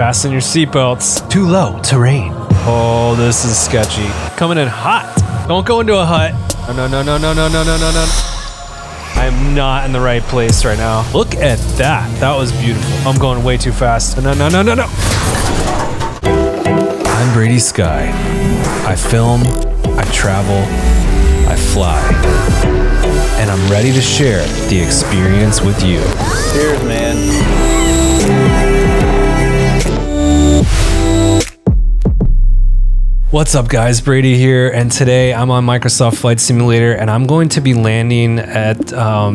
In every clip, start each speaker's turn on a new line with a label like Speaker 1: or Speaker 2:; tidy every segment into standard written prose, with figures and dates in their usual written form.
Speaker 1: Fasten your seatbelts.
Speaker 2: Too low terrain.
Speaker 1: Oh, this is sketchy. Coming in hot. Don't go into a hut. No. I am not in the right place right now. Look at that. That was beautiful. I'm going way too fast. No.
Speaker 2: I'm Brady Skye. I film, I travel, I fly. And I'm ready to share the experience with you.
Speaker 3: Cheers, man.
Speaker 1: What's up guys, Brady here, and today I'm on Microsoft Flight Simulator and I'm going to be landing at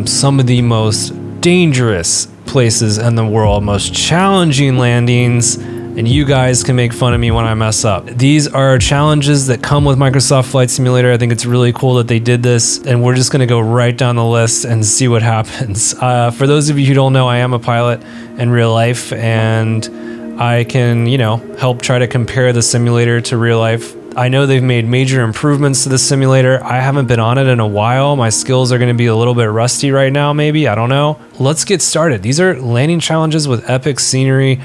Speaker 1: some of the most dangerous places in the world, most challenging landings, and you guys can make fun of me when I mess up. These are challenges that come with Microsoft Flight Simulator. I think it's really cool that they did this, and we're just gonna go right down the list and see what happens. For those of you who don't know, I am a pilot in real life, and I can, help try to compare the simulator to real life. I know they've made major improvements to the simulator. I haven't been on it in a while. My skills are going to be a little bit rusty right now, maybe. I don't know. Let's get started. These are landing challenges with epic scenery.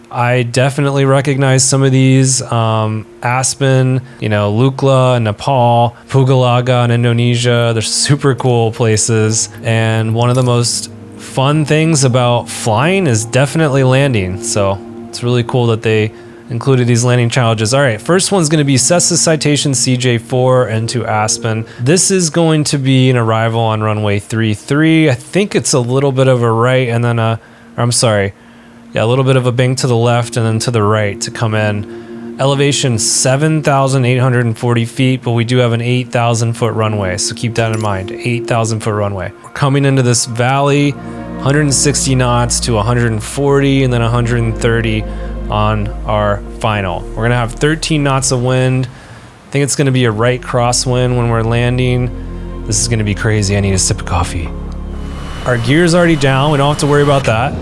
Speaker 1: I definitely recognize some of these. Aspen, Lukla in Nepal, Pugalaga in Indonesia. They're super cool places. And one of the most fun things about flying is definitely landing. So it's really cool that they included these landing challenges. All right, first one's going to be Cessna Citation CJ4 into Aspen. This is going to be an arrival on runway 33. I think it's a little bit of a right and then a little bit of a bank to the left and then to the right to come in. Elevation 7,840 feet, but we do have an 8,000 foot runway, so keep that in mind. 8,000 foot runway. We're coming into this valley. 160 knots to 140 and then 130 on our final. We're gonna have 13 knots of wind. I think it's gonna be a right crosswind when we're landing. This is gonna be crazy. I need a sip of coffee. Our gear's already down. We don't have to worry about that.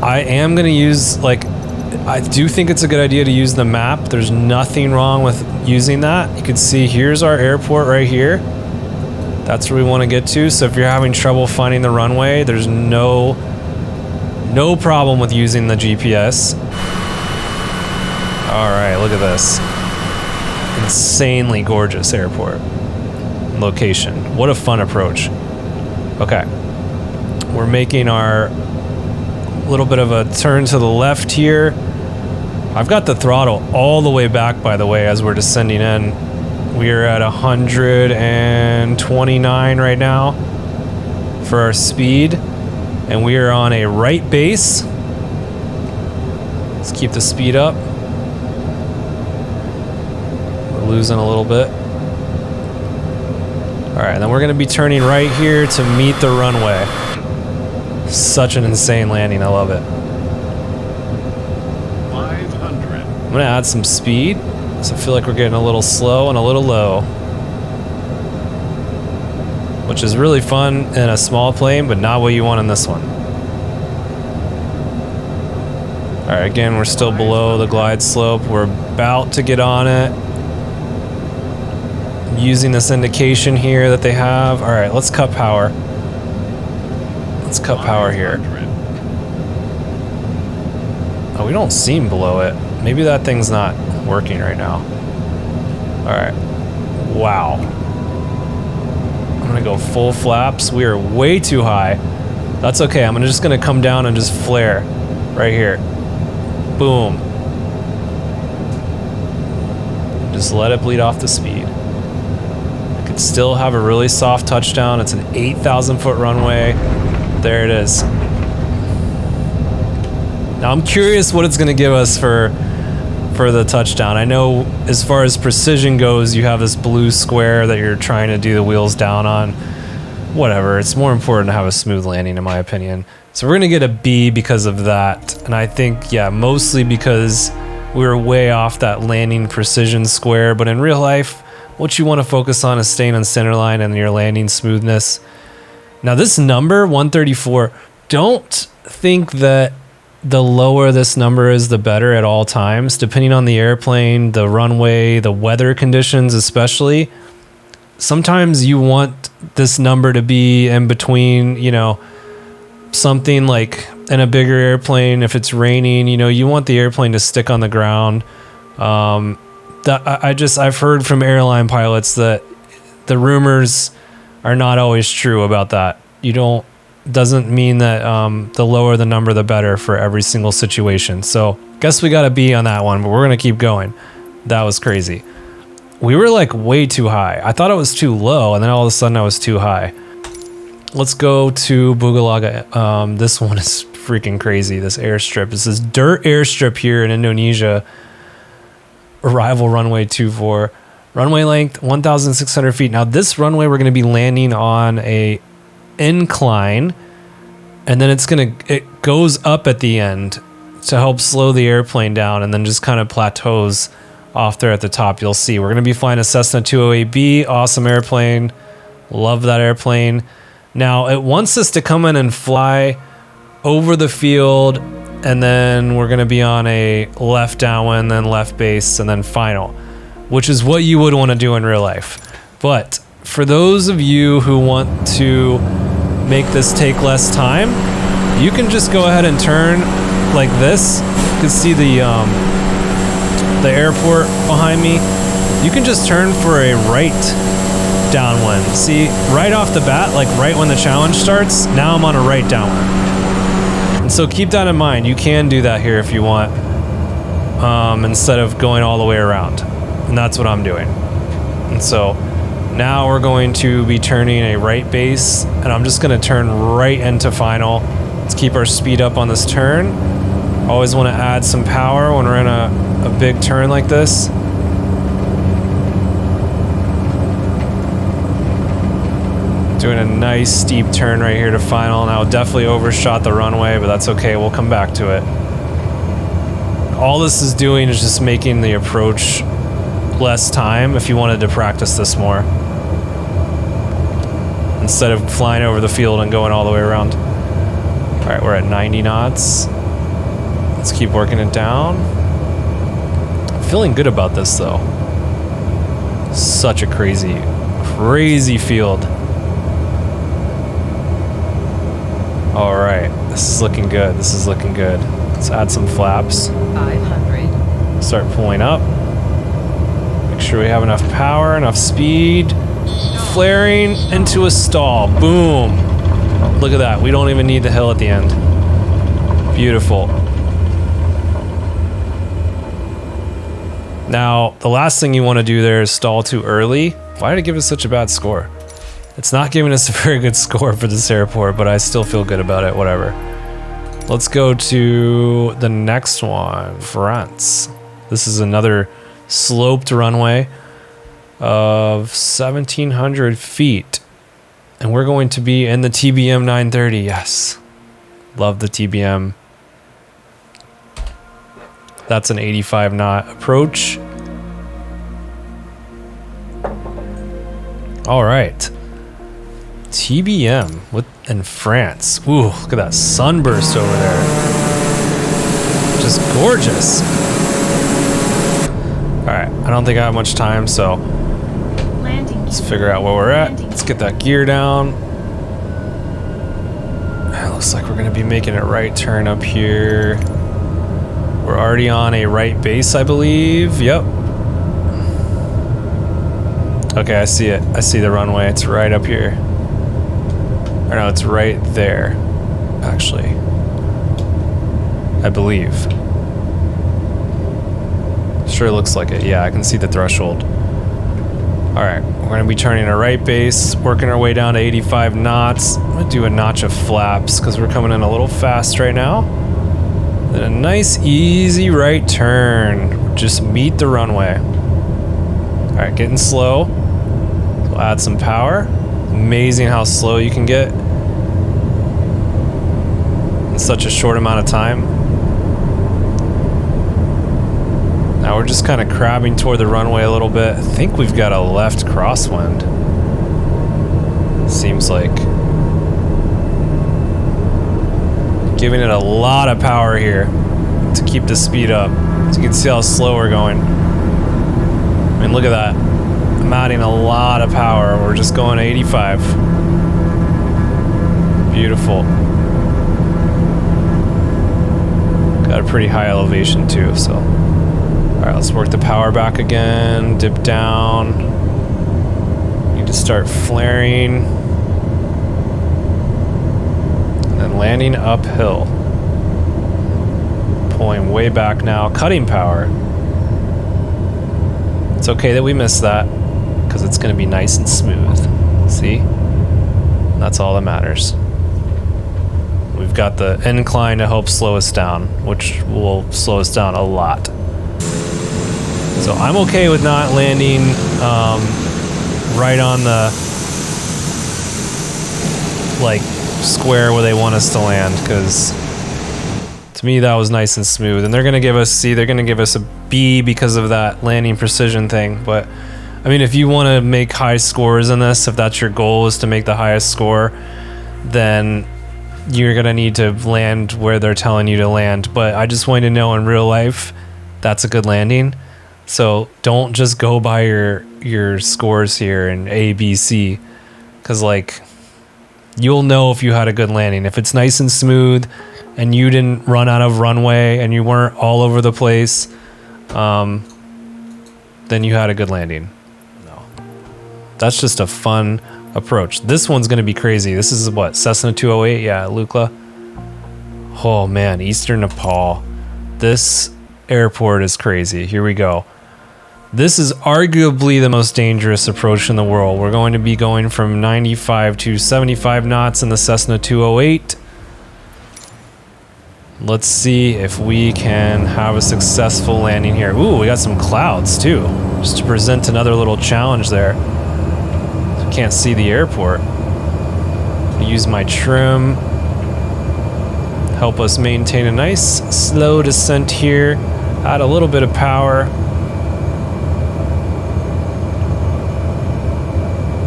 Speaker 1: I am gonna use, I do think it's a good idea to use the map. There's nothing wrong with using that. You can see here's our airport right here. That's where we want to get to. So if you're having trouble finding the runway, there's no problem with using the GPS. All right, look at this. Insanely gorgeous airport location. What a fun approach. Okay. We're making our little bit of a turn to the left here. I've got the throttle all the way back, by the way, as we're descending in. We are at 129 right now for our speed, and we are on a right base. Let's keep the speed up. We're losing a little bit. All right, and then we're gonna be turning right here to meet the runway. Such an insane landing, I love it.
Speaker 3: 500.
Speaker 1: I'm gonna add some speed. So I feel like we're getting a little slow and a little low, which is really fun in a small plane, but not what you want in this one. All right, again, we're still below the glide slope. We're about to get on it. Using this indication here that they have. All right, let's cut power. Let's cut power here. Oh, we don't seem below it. Maybe that thing's not working right now. All right. Wow. I'm gonna go full flaps. We are way too high. That's okay. I'm just gonna come down and just flare right here. Boom. Just let it bleed off the speed. I could still have a really soft touchdown. It's an 8,000 foot runway. There it is. Now I'm curious what it's gonna give us for the touchdown. I know as far as precision goes, you have this blue square that you're trying to do the wheels down on. Whatever, it's more important to have a smooth landing in my opinion. So we're gonna get a B because of that. And I think, mostly because we were way off that landing precision square. But in real life, what you wanna focus on is staying on center line and your landing smoothness. Now this number, 134, don't think that the lower this number is, the better at all times, depending on the airplane, the runway, the weather conditions especially. Sometimes you want this number to be in between, something like in a bigger airplane, if it's raining, you know, you want the airplane to stick on the ground. I've heard from airline pilots that the rumors are not always true about that. Doesn't mean that the lower the number, the better for every single situation. So guess we got a B on that one, but we're going to keep going. That was crazy. We were like way too high. I thought it was too low, and then all of a sudden I was too high. Let's go to Bugalaga. This one is freaking crazy. This airstrip. This is dirt airstrip here in Indonesia. Arrival runway 24. Runway length 1,600 feet. Now this runway, we're going to be landing on a incline, and then it goes up at the end to help slow the airplane down, and then just kind of plateaus off there at the top. You'll see we're going to be flying a Cessna 208B. Awesome airplane. Love that airplane. Now it wants us to come in and fly over the field, and then we're going to be on a left downwind, then left base, and then final, which is what you would want to do in real life. But for those of you who want to make this take less time, you can just go ahead and turn like this. You can see the airport behind me. You can just turn for a right downwind. See, right off the bat, like right when the challenge starts, now I'm on a right downwind. And so keep that in mind. You can do that here if you want, instead of going all the way around. And that's what I'm doing. And so now we're going to be turning a right base, and I'm just going to turn right into final. Let's keep our speed up on this turn. Always want to add some power when we're in a big turn like this. Doing a nice steep turn right here to final. Now definitely overshot the runway, but that's okay. We'll come back to it. All this is doing is just making the approach less time if you wanted to practice this more, instead of flying over the field and going all the way around. All right, we're at 90 knots. Let's keep working it down. I'm feeling good about this though. Such a crazy field. All right, this is looking good. Let's add some flaps.
Speaker 4: 500.
Speaker 1: Start pulling up. Make sure we have enough power, enough speed. Flaring into a stall. Boom. Look at that. We don't even need the hill at the end. Beautiful. Now, the last thing you want to do there is stall too early. Why did it give us such a bad score? It's not giving us a very good score for this airport, but I still feel good about it. Whatever. Let's go to the next one. France. This is another sloped runway of 1,700 feet. And we're going to be in the TBM 930. Yes. Love the TBM. That's an 85 knot approach. All right. TBM in France. Ooh, look at that sunburst over there. Just gorgeous. All right, I don't think I have much time, so let's figure out where we're at. Let's get that gear down. It looks like we're gonna be making a right turn up here. We're already on a right base, I believe. Yep. Okay, I see it. I see the runway. It's right up here. Or no, it's right there, actually. I believe. Sure looks like it. Yeah, I can see the threshold. All right, we're gonna be turning a right base, working our way down to 85 knots. I'm gonna do a notch of flaps because we're coming in a little fast right now. Then a nice, easy right turn. Just meet the runway. All right, getting slow. We'll add some power. Amazing how slow you can get in such a short amount of time. Now we're just kind of crabbing toward the runway a little bit. I think we've got a left crosswind. Seems like. Giving it a lot of power here to keep the speed up. So you can see how slow we're going. I mean, look at that. I'm adding a lot of power. We're just going 85. Beautiful. Got a pretty high elevation too, so. All right, let's work the power back again, dip down. Need to start flaring. And then landing uphill. Pulling way back now, cutting power. It's okay that we missed that, because it's gonna be nice and smooth. See? That's all that matters. We've got the incline to help slow us down, which will slow us down a lot. So I'm okay with not landing right on the like square where they want us to land, because to me that was nice and smooth. And they're gonna give us, see, they're gonna give us a B because of that landing precision thing. But I mean, if you want to make high scores in this, if that's your goal is to make the highest score, then you're gonna need to land where they're telling you to land. But I just want you to know in real life, that's a good landing. So don't just go by your scores here in A, B, C, because like you'll know if you had a good landing. If it's nice and smooth and you didn't run out of runway and you weren't all over the place, then you had a good landing. No, that's just a fun approach. This one's gonna be crazy. This is what, Cessna 208? Yeah, Lukla. Oh man, Eastern Nepal. This airport is crazy. Here we go. This is arguably the most dangerous approach in the world. We're going to be going from 95 to 75 knots in the Cessna 208. Let's see if we can have a successful landing here. Ooh, we got some clouds too, just to present another little challenge there. Can't see the airport. Use my trim. Help us maintain a nice slow descent here. Add a little bit of power.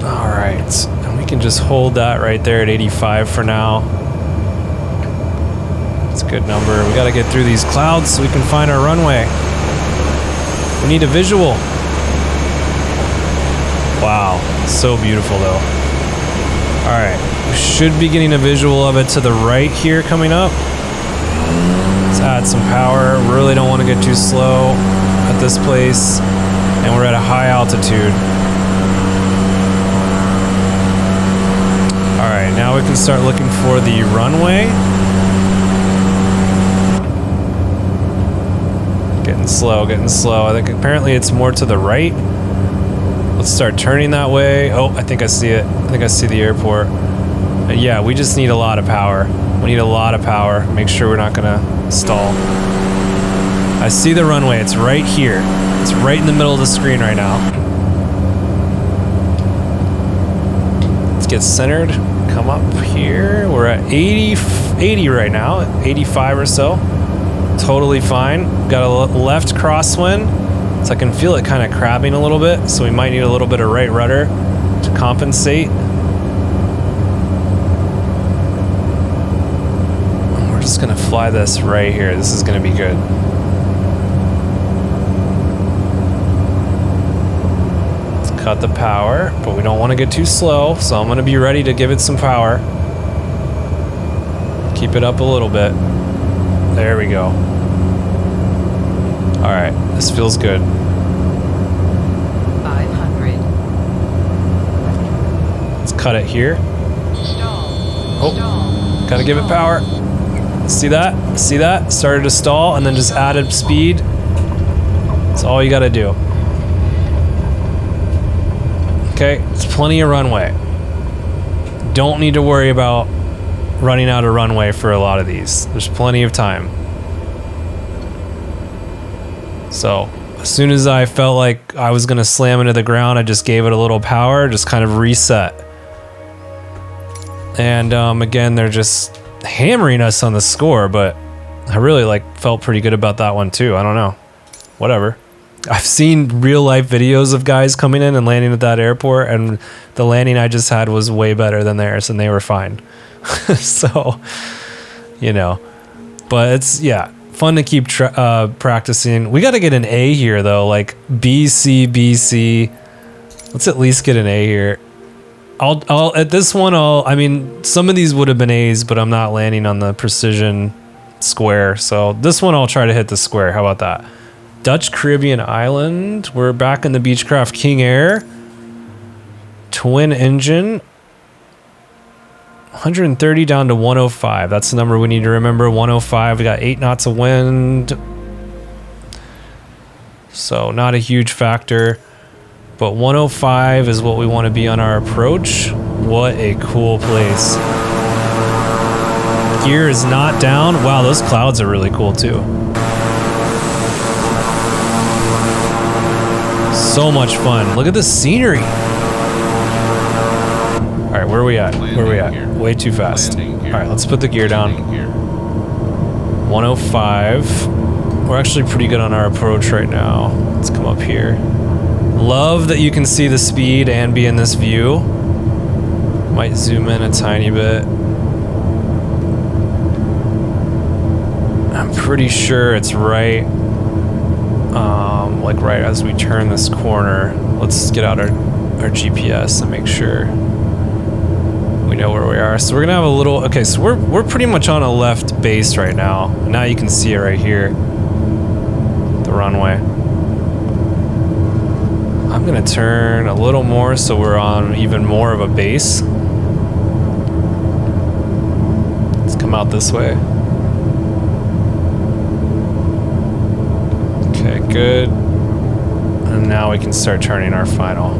Speaker 1: All right, and we can just hold that right there at 85 for now. It's a good number. We gotta get through these clouds so we can find our runway. We need a visual. Wow, so beautiful though. All right, we should be getting a visual of it to the right here coming up. Let's add some power. Really don't want to get too slow at this place. And we're at a high altitude. All right, now we can start looking for the runway. Getting slow, getting slow. I think apparently it's more to the right. Let's start turning that way. Oh, I think I see it. I think I see the airport. Yeah, we just need a lot of power. We need a lot of power. Make sure we're not gonna stall. I see the runway. It's right here. It's right in the middle of the screen right now. Let's get centered. Come up here. We're at 80 right now, 85 or so. Totally fine. Got a left crosswind. So I can feel it kind of crabbing a little bit, so we might need a little bit of right rudder to compensate. And we're just gonna fly this right here. This is gonna be good. Let's cut the power, but we don't want to get too slow, so I'm gonna be ready to give it some power. Keep it up a little bit. There we go. All right, this feels good.
Speaker 4: 500.
Speaker 1: Let's cut it here.
Speaker 4: Stall.
Speaker 1: Oh,
Speaker 4: Stall.
Speaker 1: gotta give it power. See that? See that? Started to stall and then just added speed. That's all you gotta do. Okay, it's plenty of runway. Don't need to worry about running out of runway for a lot of these. There's plenty of time. So as soon as I felt like I was gonna slam into the ground, I just gave it a little power, just kind of reset. And again, they're just hammering us on the score, but I really felt pretty good about that one too. I don't know, whatever. I've seen real life videos of guys coming in and landing at that airport, and the landing I just had was way better than theirs, and they were fine. So, you know, but it's, yeah, fun to keep practicing. We got to get an A here though, like B, C, B, C. Let's at least get an A here. I'll at this one, I mean, some of these would have been A's, but I'm not landing on the precision square. So this one I'll try to hit the square. How about that? Dutch Caribbean Island. We're back in the Beechcraft King Air. Twin engine. 130 down to 105. That's the number we need to remember. 105. We got 8 knots of wind. So not a huge factor. But 105 is what we want to be on our approach. What a cool place. Gear is not down. Wow, those clouds are really cool too. So much fun. Look at the scenery. All right, where are we at? Where are we at? Way too fast. All right, let's put the gear down. 105. We're actually pretty good on our approach right now. Let's come up here. Love that you can see the speed and be in this view. Might zoom in a tiny bit. I'm pretty sure it's right, like right as we turn this corner. Let's get out our GPS and make sure we know where we are. So we're gonna have a little, okay, so we're pretty much on a left base right now. Now you can see it right here, the runway. I'm gonna turn a little more so we're on even more of a base. Let's come out this way. Okay, good. And now we can start turning our final.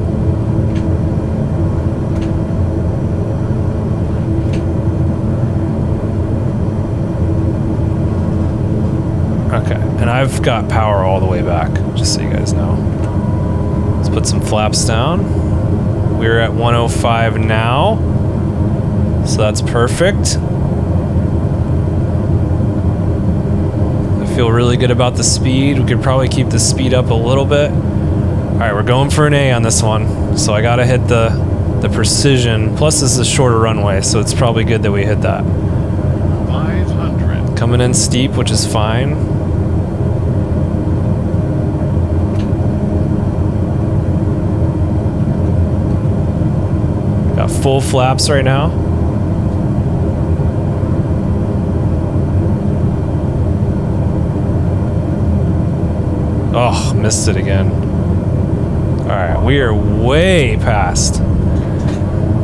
Speaker 1: Okay, and I've got power all the way back, just so you guys know. Let's put some flaps down. We're at 105 now, so that's perfect. I feel really good about the speed. We could probably keep the speed up a little bit. All right, we're going for an A on this one, so I gotta hit the precision. Plus, this is a shorter runway, so it's probably good that we hit that.
Speaker 3: 500.
Speaker 1: Coming in steep, which is fine. Got full flaps right now. Oh, missed it again. All right, we are way past.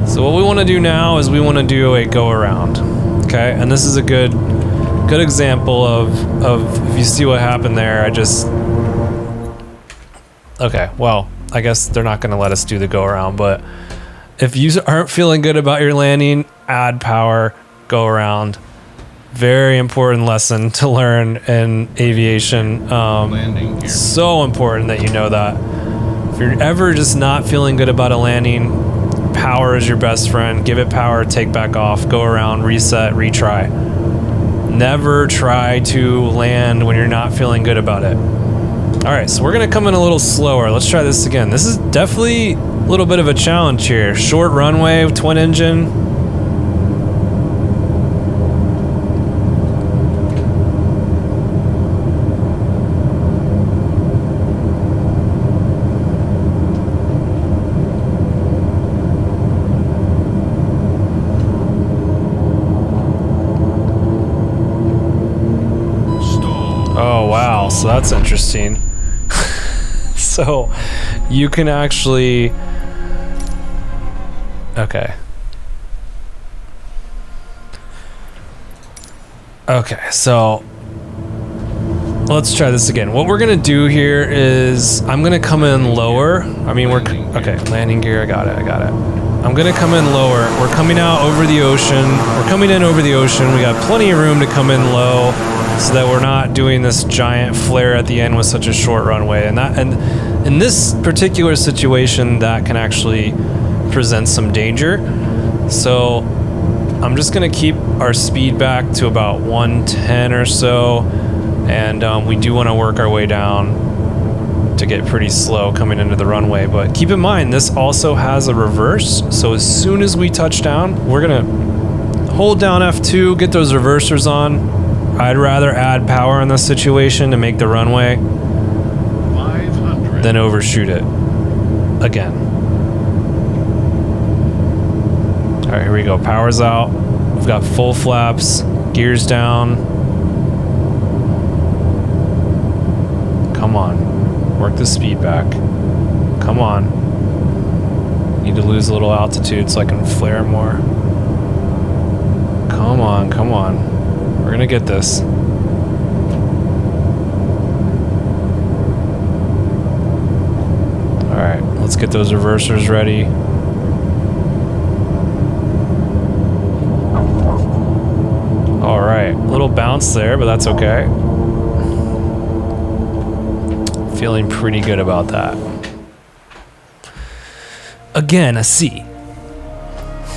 Speaker 1: So what we want to do now is we want to do a go around. Okay, and this is a good example of if you see what happened there. Okay, well, I guess they're not going to let us do the go around, but if you aren't feeling good about your landing, add power, go around. Very important lesson to learn in aviation.
Speaker 3: Landing gear.
Speaker 1: So important that you know that. If you're ever just not feeling good about a landing, power is your best friend. Give it power, take back off, go around, reset, retry. Never try to land when you're not feeling good about it. All right, so we're gonna come in a little slower. Let's try this again. This is definitely a little bit of a challenge here. Short runway, twin engine. Oh, wow. So that's interesting. So you can actually... Okay. Okay, so let's try this again. What we're gonna do here is I'm gonna come in lower. I mean, okay, landing gear, I got it. I'm gonna come in lower. We're coming out over the ocean. We're coming in over the ocean. We got plenty of room to come in low so that we're not doing this giant flare at the end with such a short runway. And in this particular situation, that can actually present some danger. So I'm just gonna keep our speed back to about 110 or so. And we do wanna work our way down to get pretty slow coming into the runway. But keep in mind, this also has a reverse. So as soon as we touch down, we're gonna hold down F2, get those reversers on. I'd rather add power in this situation to make the runway
Speaker 3: 500.
Speaker 1: than overshoot it again. All right, here we go. Power's out. We've got full flaps, gears down. on. Work the speed back. Come on. Need to lose a little altitude so I can flare more. Come on, come on. We're gonna get this. Alright, let's get those reversers ready. Alright, little bounce there, but that's okay. Feeling pretty good about that. Again, a C.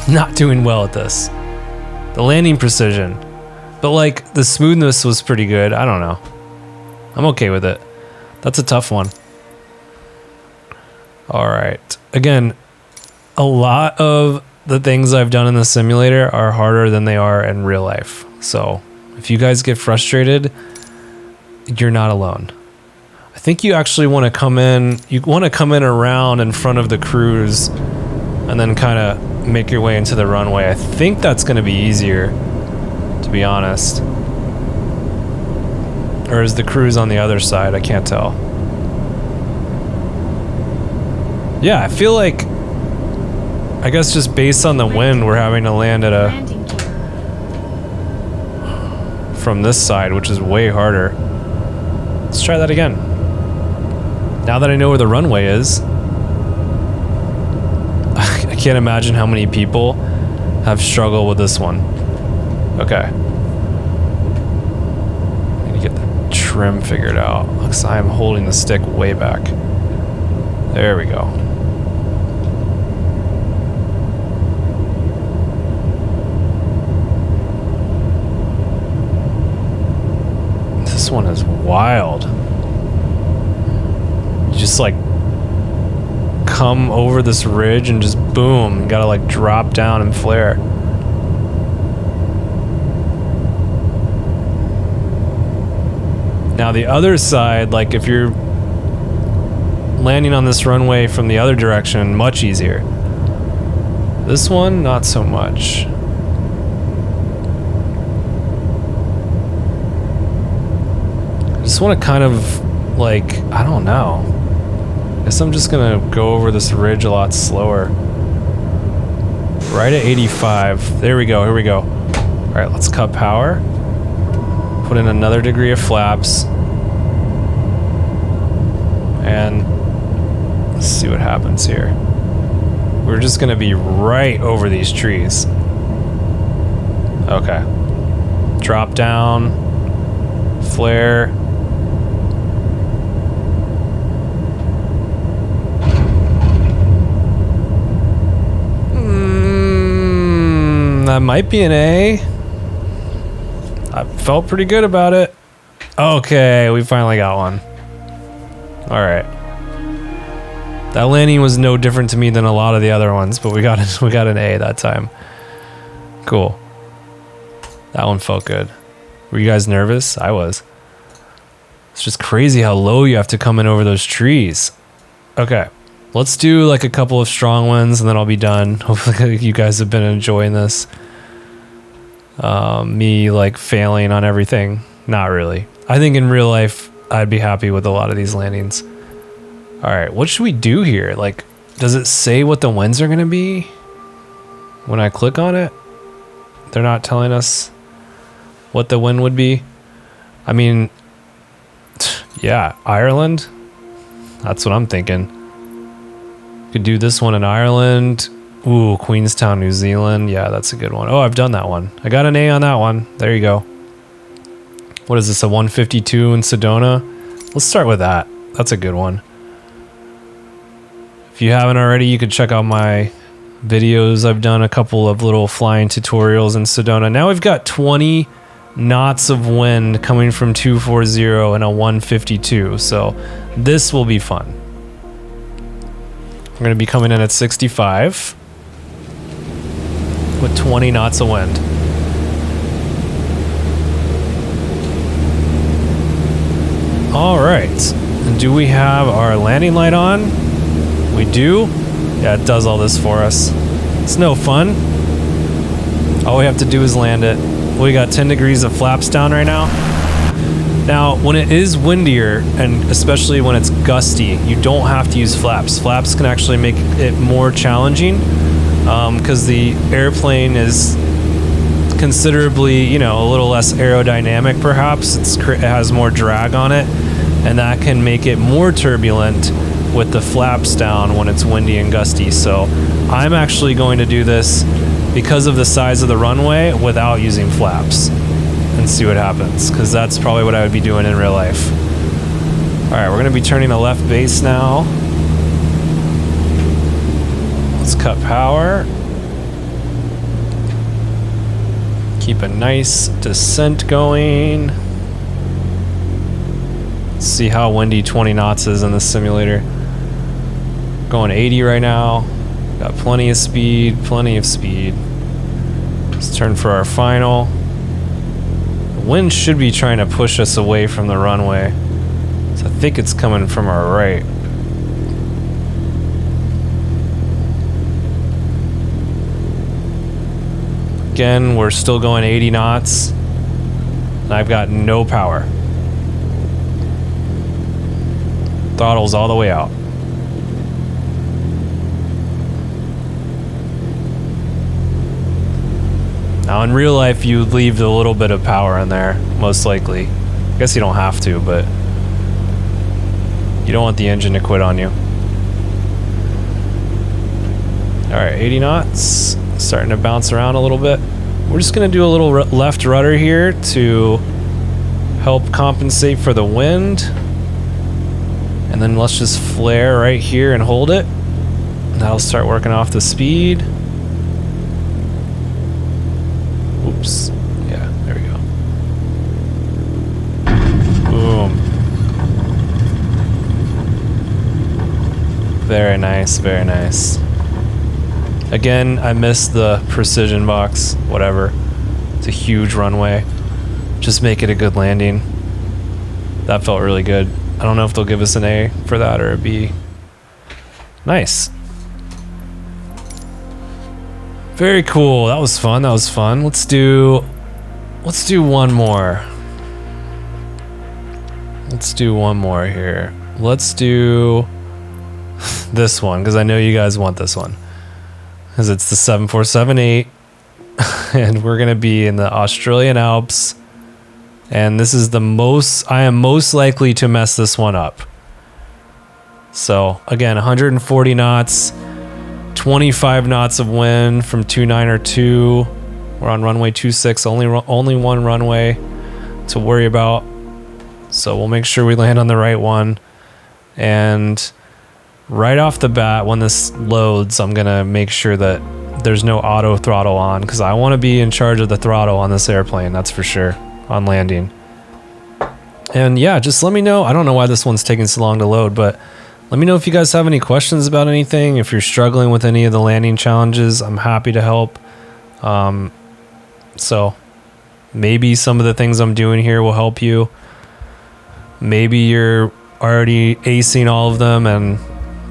Speaker 1: Not doing well at this. The landing precision. But like, the smoothness was pretty good. I don't know. I'm okay with it. That's a tough one. Alright. Again, a lot of the things I've done in the simulator are harder than they are in real life. So, if you guys get frustrated, you're not alone. I think you actually want to come in, around in front of the cruise and then kind of make your way into the runway. I think that's going to be easier, to be honest. Or is the cruise on the other side? I can't tell. Yeah, I feel like, I guess just based on the wind, we're having to land at from this side, which is way harder. Let's try that again. Now that I know where the runway is, I can't imagine how many people have struggled with this one. Okay. I need to get the trim figured out. Looks like I'm holding the stick way back. There we go. This one is wild. You just like come over this ridge and just boom, you gotta like drop down and flare. Now the other side, like if you're landing on this runway from the other direction, much easier. This one, not so much. I just want to kind of like, I don't know. Guess I'm just gonna go over this ridge a lot slower. Right at 85. There we go, here we go. All right, let's cut power. Put in another degree of flaps. And let's see what happens here. We're just gonna be right over these trees. Okay. Drop down. Flare. That might be an A. I felt pretty good about it. Okay, we finally got one. All right. That landing was no different to me than a lot of the other ones, but we got an A that time. Cool. That one felt good. Were you guys nervous? I was. It's just crazy how low you have to come in over those trees. Okay. Let's do like a couple of strong ones and then I'll be done. Hopefully you guys have been enjoying this. Me like failing on everything. Not really. I think in real life, I'd be happy with a lot of these landings. All right, what should we do here? Like, does it say what the winds are gonna be when I click on it? They're not telling us what the wind would be. I mean, yeah, Ireland. That's what I'm thinking. Could do this one in Ireland. Ooh, Queenstown, New Zealand. Yeah, that's a good one. Oh, I've done that one. I got an A on that one. There you go. What is this, a 152 in Sedona? Let's start with that. That's a good one. If you haven't already, you could check out my videos. I've done a couple of little flying tutorials in Sedona. Now we've got 20 knots of wind coming from 240 and a 152. So this will be fun. We're going to be coming in at 65 with 20 knots of wind. All right. And do we have our landing light on? We do. Yeah, it does all this for us. It's no fun. All we have to do is land it. We got 10 degrees of flaps down right now. Now, when it is windier, and especially when it's gusty, you don't have to use flaps. Flaps can actually make it more challenging because the airplane is considerably, you know, a little less aerodynamic perhaps. It has more drag on it, and that can make it more turbulent with the flaps down when it's windy and gusty. So I'm actually going to do this because of the size of the runway without using flaps and see what happens, because that's probably what I would be doing in real life. All right, we're gonna be turning to left base now. Let's cut power. Keep a nice descent going. Let's see how windy 20 knots is in this simulator. Going 80 right now. Got plenty of speed, plenty of speed. Let's turn for our final. The wind should be trying to push us away from the runway. So I think it's coming from our right. Again, we're still going 80 knots. And I've got no power. Throttle's all the way out. Now in real life, you would leave a little bit of power in there, most likely. I guess you don't have to, but you don't want the engine to quit on you. All right, 80 knots, starting to bounce around a little bit. We're just gonna do a little left rudder here to help compensate for the wind. And then let's just flare right here and hold it. And that'll start working off the speed. Oops. Yeah, there we go. Boom. Very nice, very nice. Again, I missed the precision box, whatever. It's a huge runway. Just make it a good landing. That felt really good. I don't know if they'll give us an A for that or a B. Nice. Very cool. That was fun. That was fun. Let's do one more. Let's do one more here. Let's do this one because I know you guys want this one. Because it's the 747-8 and we're going to be in the Australian Alps. And this is I am most likely to mess this one up. So again, 140 knots, 25 knots of wind from 292. We're on runway 26, only one runway to worry about. So we'll make sure we land on the right one. And right off the bat, when this loads, I'm gonna make sure that there's no auto throttle on because I want to be in charge of the throttle on this airplane, that's for sure, on landing. And yeah, just let me know. I don't know why this one's taking so long to load, but let me know if you guys have any questions about anything. If you're struggling with any of the landing challenges, I'm happy to help. So maybe some of the things I'm doing here will help you. Maybe you're already acing all of them and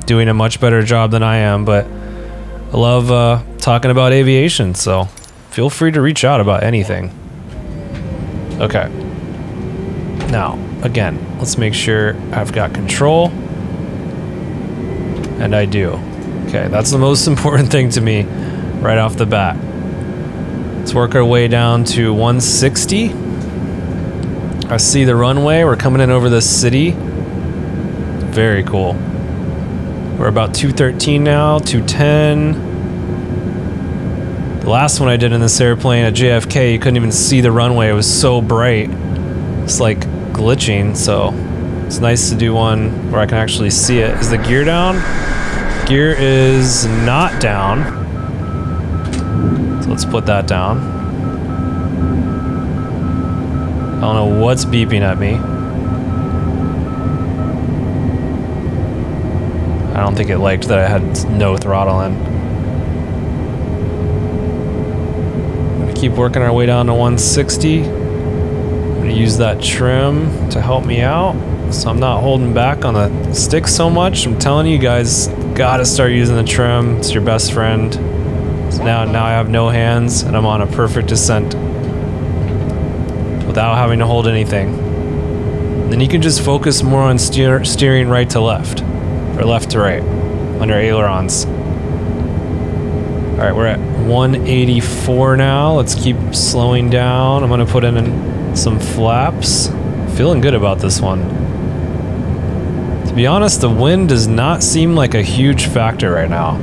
Speaker 1: doing a much better job than I am, but I love talking about aviation, so feel free to reach out about anything. Okay. Now, again, let's make sure I've got control. And I do. Okay, that's the most important thing to me right off the bat. Let's work our way down to 160. I see the runway. We're coming in over this city. Very cool. We're about 213 now, 210. The last one I did in this airplane at JFK, you couldn't even see the runway. It was so bright. It's like glitching, so it's nice to do one where I can actually see it. Is the gear down? Gear is not down. So let's put that down. I don't know what's beeping at me. I don't think it liked that I had no throttle in. I'm gonna keep working our way down to 160. I'm gonna use that trim to help me out, so I'm not holding back on the stick so much. I'm telling you guys, gotta start using the trim. It's your best friend. So now I have no hands and I'm on a perfect descent without having to hold anything. Then you can just focus more on steering right to left, or left to right, under ailerons. All right, we're at 184 now. Let's keep slowing down. I'm gonna put in some flaps. Feeling good about this one. To be honest, the wind does not seem like a huge factor right now.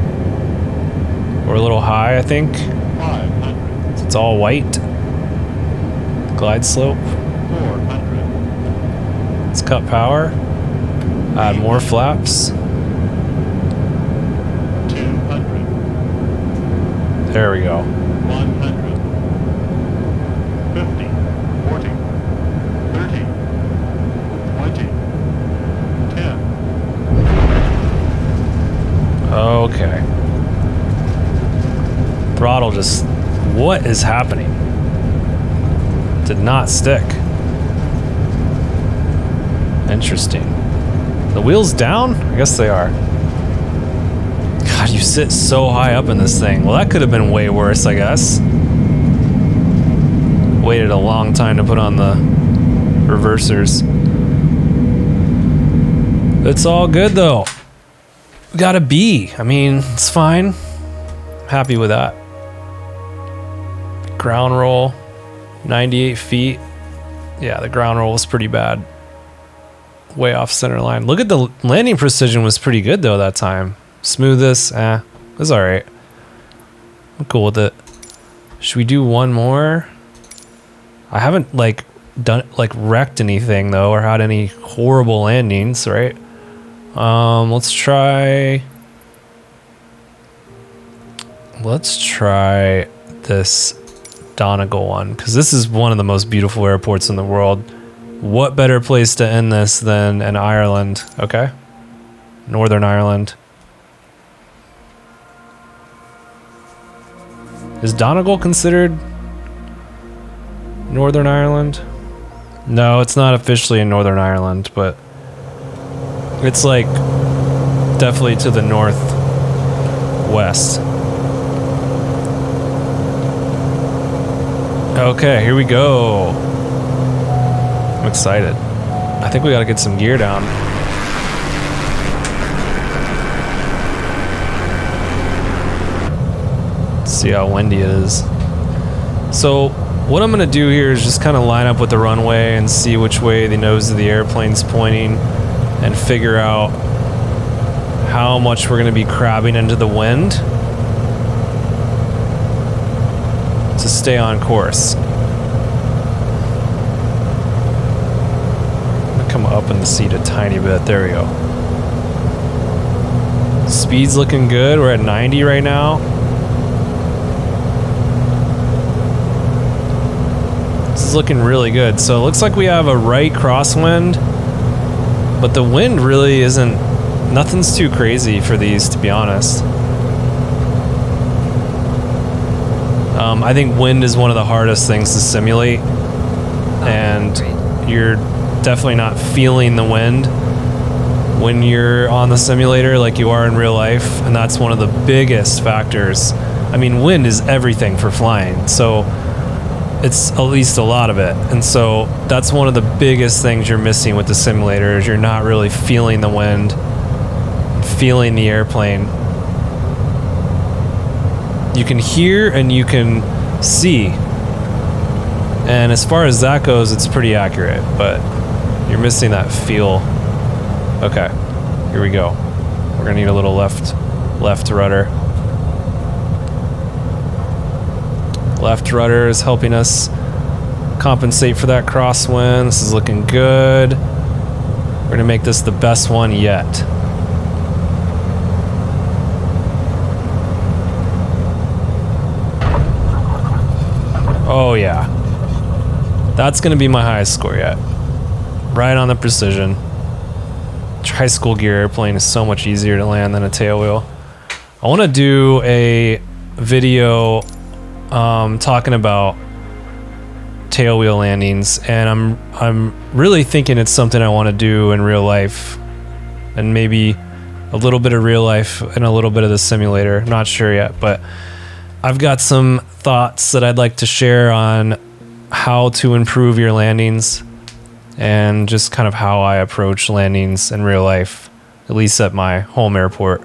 Speaker 1: We're a little high, I think.
Speaker 3: 500.
Speaker 1: It's all white. Glide slope.
Speaker 3: 400.
Speaker 1: Let's cut power. Add more flaps.
Speaker 3: 200.
Speaker 1: There we go.
Speaker 3: 100. 50. 40. 30. 20. 10.
Speaker 1: Okay. Throttle just... What is happening? Did not stick. Interesting. The wheels down? I guess they are. God, you sit so high up in this thing. Well, that could have been way worse, I guess. Waited a long time to put on the reversers. It's all good, though. We got a B. I mean, it's fine. Happy with that. Ground roll, 98 feet. Yeah, the ground roll was pretty bad. Way off center line. Look at the landing precision was pretty good though that time. Smoothest, it was all right. I'm cool with it. Should we do one more? I haven't like wrecked anything though, or had any horrible landings, right? Let's try this Donegal one, because this is one of the most beautiful airports in the world. What better place to end this than in Ireland? Okay, Northern Ireland. Is Donegal considered Northern Ireland? No, it's not officially in Northern Ireland, but it's like definitely to the northwest. Okay, here we go. I'm excited. I think we gotta get some gear down. Let's see how windy it is. So what I'm gonna do here is just kind of line up with the runway and see which way the nose of the airplane's pointing and figure out how much we're gonna be crabbing into the wind to stay on course. I'm gonna come up in the seat a tiny bit. There we go. Speed's looking good. We're at 90 right now. This is looking really good. So it looks like we have a right crosswind, but the wind really isn't, nothing's too crazy for these, to be honest. I think wind is one of the hardest things to simulate, and you're definitely not feeling the wind when you're on the simulator like you are in real life, and that's one of the biggest factors. I mean, wind is everything for flying, so it's at least a lot of it, and so that's one of the biggest things you're missing with the simulator is you're not really feeling the wind, feeling the airplane. You can hear and you can see, and as far as that goes, it's pretty accurate, but you're missing that feel. Okay, here we go. We're gonna need a little left rudder. Left rudder is helping us compensate for that crosswind. This is looking good. We're gonna make this the best one yet. Oh yeah. That's gonna be my highest score yet. Right on the precision. Tri-school gear airplane is so much easier to land than a tailwheel. I wanna do a video talking about tailwheel landings, and I'm really thinking it's something I wanna do in real life. And maybe a little bit of real life and a little bit of the simulator. I'm not sure yet, but I've got some thoughts that I'd like to share on how to improve your landings and just kind of how I approach landings in real life, at least at my home airport,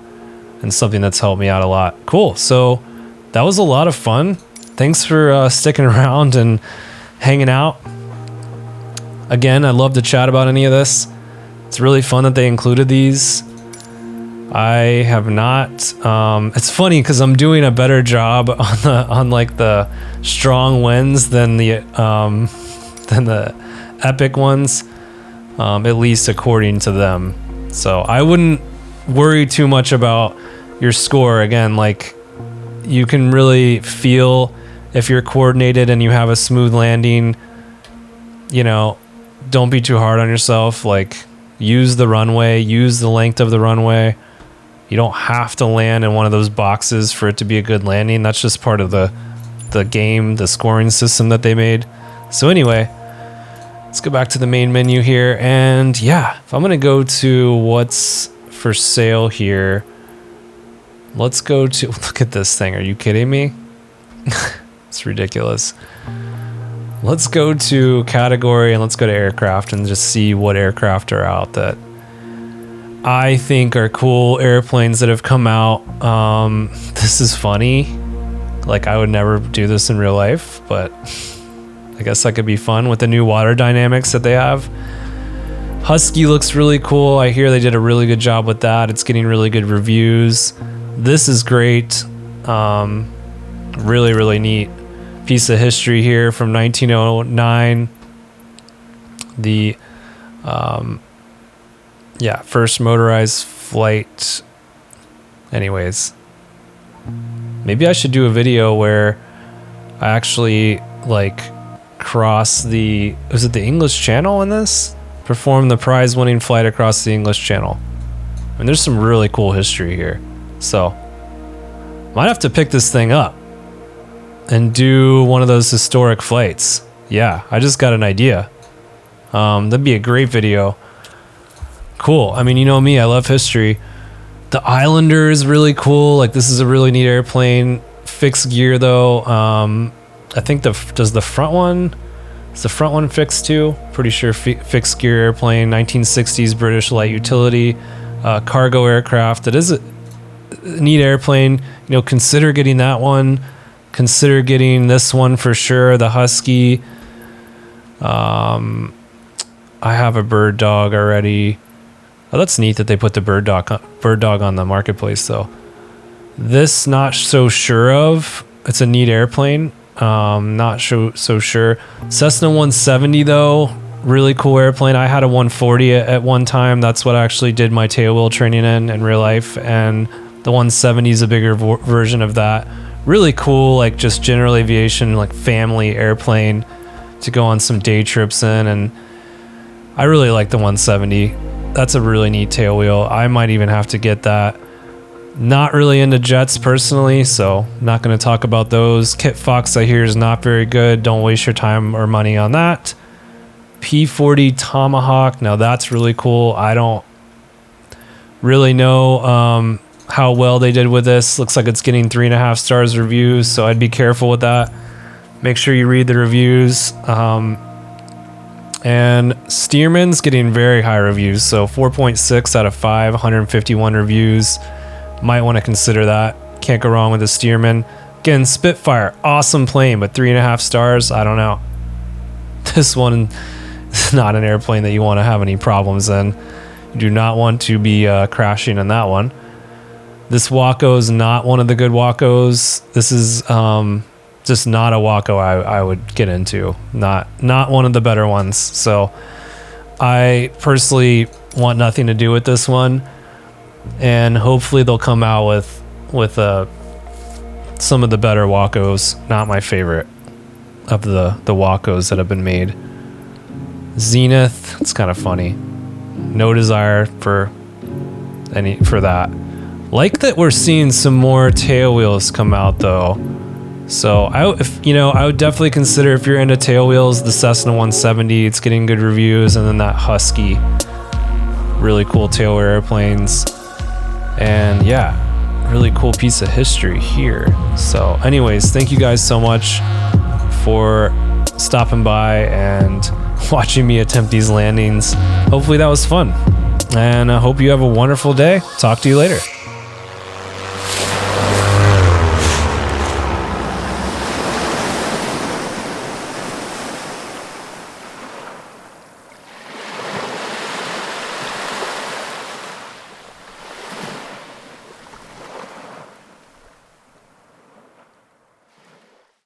Speaker 1: and something that's helped me out a lot. Cool. So that was a lot of fun. Thanks for sticking around and hanging out. Again, I'd love to chat about any of this. It's really fun that they included these. I have not. It's funny because I'm doing a better job on like the strong winds than the epic ones, at least according to them. So I wouldn't worry too much about your score. Again, like, you can really feel if you're coordinated and you have a smooth landing. You know, don't be too hard on yourself. Like, use the runway, use the length of the runway. You don't have to land in one of those boxes for it to be a good landing. That's just part of the game, the scoring system that they made. So anyway, let's go back to the main menu here. And yeah, if I'm going to go to what's for sale here, let's go to, look at this thing. Are you kidding me? It's ridiculous. Let's go to category and let's go to aircraft and just see what aircraft are out that I think are cool airplanes that have come out. This is funny. Like, I would never do this in real life, but I guess that could be fun with the new water dynamics that they have. Husky looks really cool. I hear they did a really good job with that. It's getting really good reviews. This is great. Really, really neat piece of history here from 1909. The first motorized flight. Anyways, maybe I should do a video where I actually like cross the, was it the English Channel in this? Perform the prize winning flight across the English Channel. I mean, there's some really cool history here. So might have to pick this thing up and do one of those historic flights. Yeah, I just got an idea. That'd be a great video. Cool. I mean, you know me, I love history. The Islander is really cool. Like, this is a really neat airplane. Fixed gear though. I think does the front one, is the front one fixed too? Pretty sure fixed gear airplane, 1960s British light utility, cargo aircraft. It is a neat airplane. You know, consider getting that one. Consider getting this one for sure, the Husky. I have a Bird Dog already. Oh, that's neat that they put the Bird Dog on the marketplace though. This not so sure of. It's a neat airplane. Not so sure. Cessna 170 though, really cool airplane. I had a 140 at one time. That's what I actually did my tailwheel training in real life, and the 170 is a bigger version of that. Really cool, like just general aviation, like family airplane to go on some day trips in, and I really like the 170. That's a really neat tailwheel. I might even have to get that. Not really into jets personally, so not going to talk about those. Kit Fox I hear is not very good. Don't waste your time or money on that. P-40 Tomahawk, now that's really cool. I don't really know how well they did with this. Looks like it's getting 3.5 stars reviews, so I'd be careful with that. Make sure you read the reviews. And Stearman's getting very high reviews, so 4.6 out of 5, 151 reviews. Might want to consider that. Can't go wrong with the Stearman. Again, Spitfire, awesome plane, but 3.5 stars, I don't know. This one is not an airplane that you want to have any problems in. You do not want to be crashing in that one. This Waco is not one of the good Wacos. This is just not a Waco I would get into. Not one of the better ones. So I personally want nothing to do with this one. And hopefully they'll come out with some of the better Wacos. Not my favorite of the Wacos that have been made. Zenith, it's kind of funny. No desire for that. Like that we're seeing some more tailwheels come out though. So I would definitely consider, if you're into tailwheels, the Cessna 170. It's getting good reviews, and then that Husky, really cool tailwheel airplanes. And yeah, really cool piece of history here. So anyways, thank you guys so much for stopping by and watching me attempt these landings. Hopefully that was fun. And I hope you have a wonderful day. Talk to you later.